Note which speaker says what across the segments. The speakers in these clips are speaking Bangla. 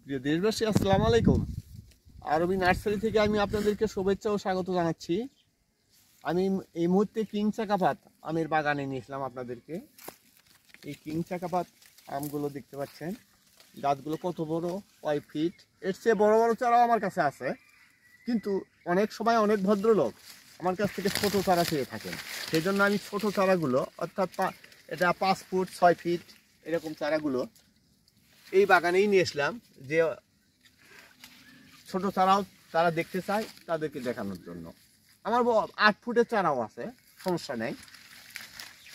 Speaker 1: প্রিয় দেশবাসী, আসসালামু আলাইকুম। আরবি নার্সারি থেকে আমি আপনাদেরকে শুভেচ্ছা ও স্বাগত জানাচ্ছি। আমি এই মুহূর্তে কিং চাকাপাত আমের বাগানে নিয়েছিলাম আপনাদেরকে। এই কিং চাকাপাত আমগুলো দেখতে পাচ্ছেন, গাছগুলো কত বড়, কয় ফিট। এর চেয়ে বড় বড় চারাও আমার কাছে আছে, কিন্তু অনেক সময় অনেক ভদ্রলোক আমার কাছ থেকে ছোট চারা চেয়ে থাকেন। সেই জন্য আমি ছোট চারাগুলো, অর্থাৎ এটা 5 ফুট 6 ফিট এরকম চারাগুলো এই বাগানেই নিয়ে আসলাম, যে ছোট চারাও তারা দেখতে চায়, তাদেরকে দেখানোর জন্য। আমার 8 ফুটের চারাও আছে, সমস্যা নেই।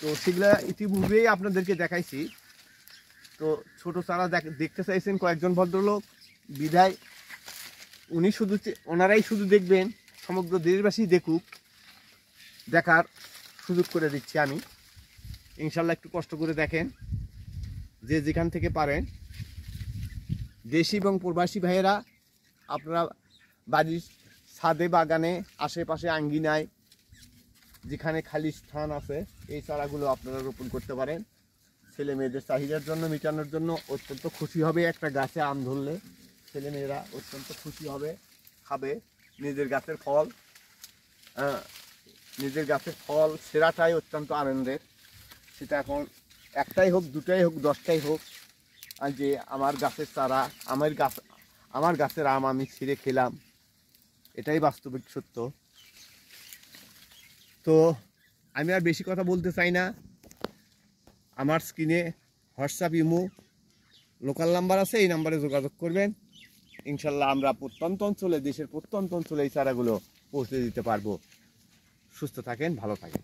Speaker 1: তো সেগুলো ইতিপূর্বেই আপনাদেরকে দেখাইছি। তো ছোট চারা দেখতে চাইছেন কয়েকজন ভদ্রলোক, বিধায় ওনারাই শুধু দেখবেন, সমগ্র দেশবাসী দেখুক, দেখার সুযোগ করে দিচ্ছি আমি। ইনশাল্লাহ একটু কষ্ট করে দেখেন, যে যেখান থেকে পারেন। দেশি এবং প্রবাসী ভাইয়েরা, আপনারা বাড়ির ছাদে, বাগানে, আশেপাশে আঙ্গিনায় যেখানে খালি স্থান আছে, এই চারাগুলো আপনারা রোপণ করতে পারেন। ছেলে মেয়েদের চাহিদার জন্য, মেটানোর জন্য অত্যন্ত খুশি হবে। একটা গাছে আম ধরলে ছেলে মেয়েরা অত্যন্ত খুশি হবে, খাবে। নিজের গাছের ফল সেরাটাই অত্যন্ত আনন্দের। সেটা এখন একটাই হোক, দুটাই হোক, 10টাই হোক, আর যে আমার গাছের চারা, আমার গাছের আম আমি ছিঁড়ে খেলাম, এটাই বাস্তবিক সত্য। তো আমি আর বেশি কথা বলতে চাই না। আমার স্ক্রিনে হোয়াটসঅ্যাপ, ইমো, লোকাল নাম্বার আছে, এই নাম্বারে যোগাযোগ করবেন। ইনশাল্লাহ আমরা প্রত্যন্ত অঞ্চলে, দেশের প্রত্যন্ত অঞ্চলে এই চারাগুলো পৌঁছে দিতে পারবো। সুস্থ থাকেন, ভালো থাকেন।